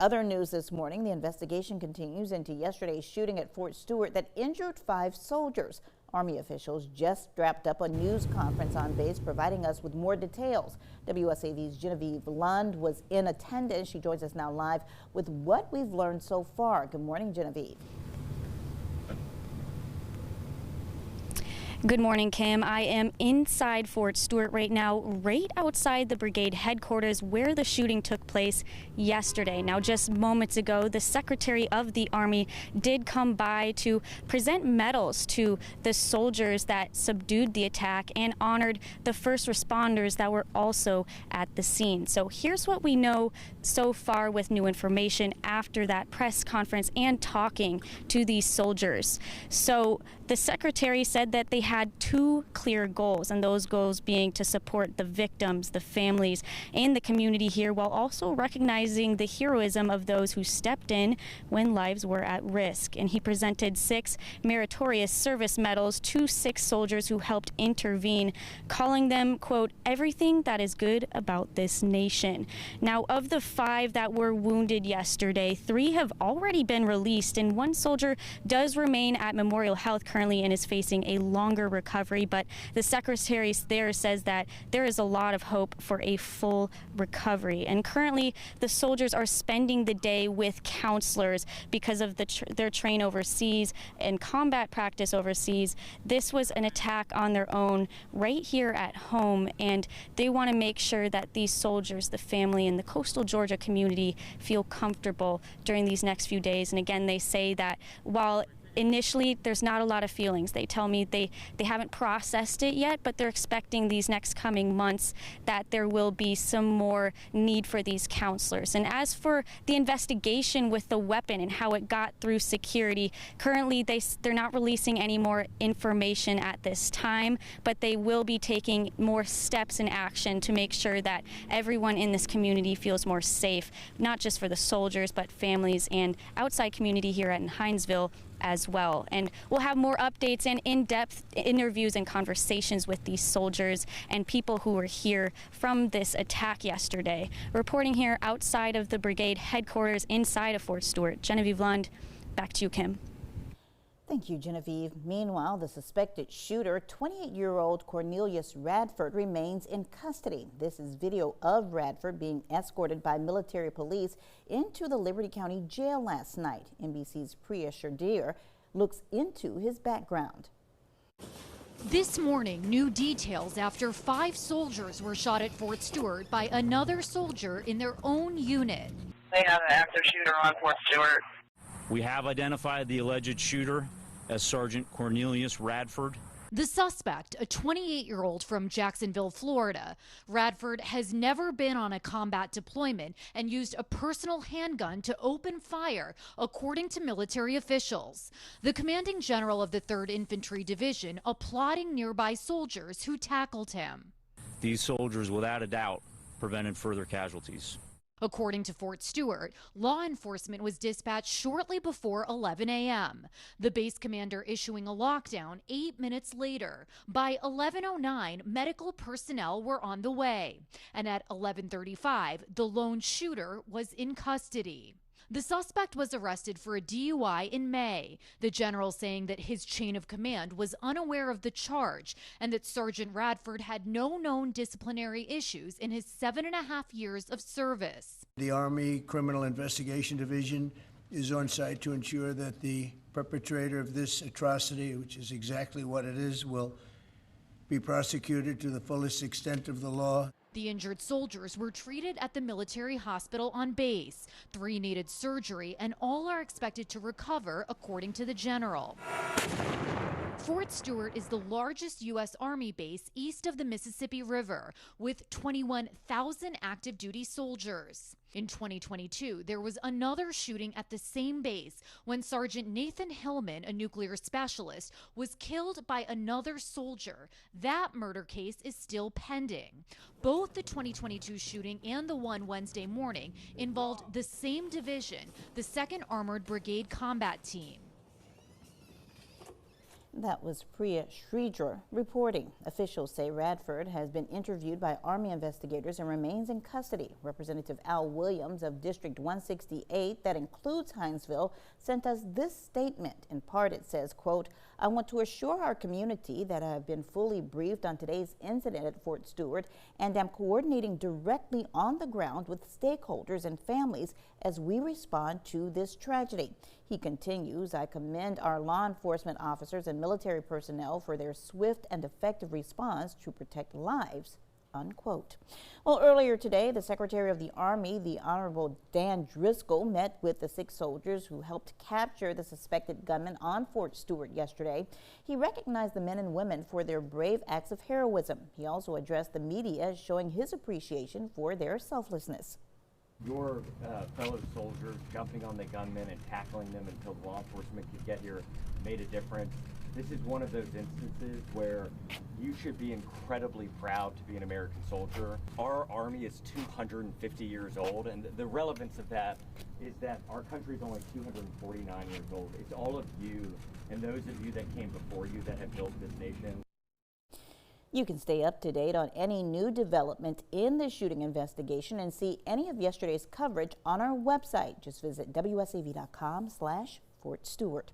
Other news this morning, the investigation continues into yesterday's shooting at Fort Stewart that injured 5 soldiers. Army officials just wrapped up a news conference on base, providing us with more details. WSAV's Genevieve Lund was in attendance. She joins us now live with what we've learned so far. Good morning, Genevieve. Good morning, Kim. I am inside Fort Stewart right now, right outside the brigade headquarters where the shooting took place yesterday. Now, just moments ago, the Secretary of the Army did come by to present medals to the soldiers that subdued the attack and honored the first responders that were also at the scene. So here's what we know so far with new information after that press conference and talking to these soldiers. So the Secretary said that they had 2 clear goals, and those goals being to support the victims, the families, and the community here, while also recognizing the heroism of those who stepped in when lives were at risk. And he presented 6 meritorious service medals to 6 soldiers who helped intervene, calling them, quote, everything that is good about this nation. Now, of the 5 that were wounded yesterday, 3 have already been released, and 1 soldier does remain at Memorial Health currently and is facing a longer recovery. But the secretary there says that there is a lot of hope for a full recovery. And currently, the soldiers are spending the day with counselors because of their train overseas and combat practice overseas. This was an attack on their own right here at home, and they want to make sure that these soldiers, the family, and the coastal Georgia community feel comfortable during these next few days. And again, they say that while initially there's not a lot of feelings, they tell me they haven't processed it yet, but they're expecting these next coming months that there will be some more need for these counselors. And as for the investigation with the weapon and how it got through security, currently they're not releasing any more information at this time, but they will be taking more steps in action to make sure that everyone in this community feels more safe, not just for the soldiers, but families and outside community here at Hinesville as well. And we'll have more updates and in-depth interviews and conversations with these soldiers and people who were here from this attack yesterday. Reporting here outside of the brigade headquarters inside of Fort Stewart, Genevieve Lund, back to you, Kim. Thank you, Genevieve. Meanwhile, the suspected shooter, 28-year-old Cornelius Radford, remains in custody. This is video of Radford being escorted by military police into the Liberty County Jail last night. NBC's Priya Shadir looks into his background. This morning, new details after 5 soldiers were shot at Fort Stewart by another soldier in their own unit. They have an active shooter on Fort Stewart. We have identified the alleged shooter as Sergeant Cornelius Radford. The suspect, a 28-year-old from Jacksonville, Florida. Radford has never been on a combat deployment and used a personal handgun to open fire, according to military officials. The commanding general of the 3rd Infantry Division applauding nearby soldiers who tackled him. These soldiers, without a doubt, prevented further casualties. According to Fort Stewart, law enforcement was dispatched shortly before 11 a.m., the base commander issuing a lockdown 8 minutes later. By 11:09, medical personnel were on the way, and at 11:35, the lone shooter was in custody. The suspect was arrested for a DUI in May, the general saying that his chain of command was unaware of the charge and that Sergeant Radford had no known disciplinary issues in his 7.5 years of service. The Army Criminal Investigation Division is on site to ensure that the perpetrator of this atrocity, which is exactly what it is, will be prosecuted to the fullest extent of the law. The injured soldiers were treated at the military hospital on base. 3 needed surgery, and all are expected to recover, according to the general. Fort Stewart is the largest U.S. Army base east of the Mississippi River, with 21,000 active duty soldiers. In 2022, there was another shooting at the same base when Sergeant Nathan Hillman, a nuclear specialist, was killed by another soldier. That murder case is still pending. Both the 2022 shooting and the one Wednesday morning involved the same division, the 2nd Armored Brigade Combat Team. That was Priya Sridhar reporting. Officials say Radford has been interviewed by Army investigators and remains in custody. Representative Al Williams of District 168, that includes Hinesville, sent us this statement. In part, it says, quote, "I want to assure our community that I have been fully briefed on today's incident at Fort Stewart and am coordinating directly on the ground with stakeholders and families as we respond to this tragedy." He continues, "I commend our law enforcement officers and military personnel for their swift and effective response to protect lives," unquote. Well, earlier today, the Secretary of the Army, the Honorable Dan Driscoll, met with the 6 soldiers who helped capture the suspected gunman on Fort Stewart yesterday. He recognized the men and women for their brave acts of heroism. He also addressed the media, showing his appreciation for their selflessness. Your fellow soldiers jumping on the gunmen and tackling them until law enforcement could get here made a difference. This is one of those instances where you should be incredibly proud to be an American soldier. Our Army is 250 years old, and the relevance of that is that our country is only 249 years old. It's all of you and those of you that came before you that have built this nation. You can stay up to date on any new development in the shooting investigation and see any of yesterday's coverage on our website. Just visit wsav.com/Fort Stewart.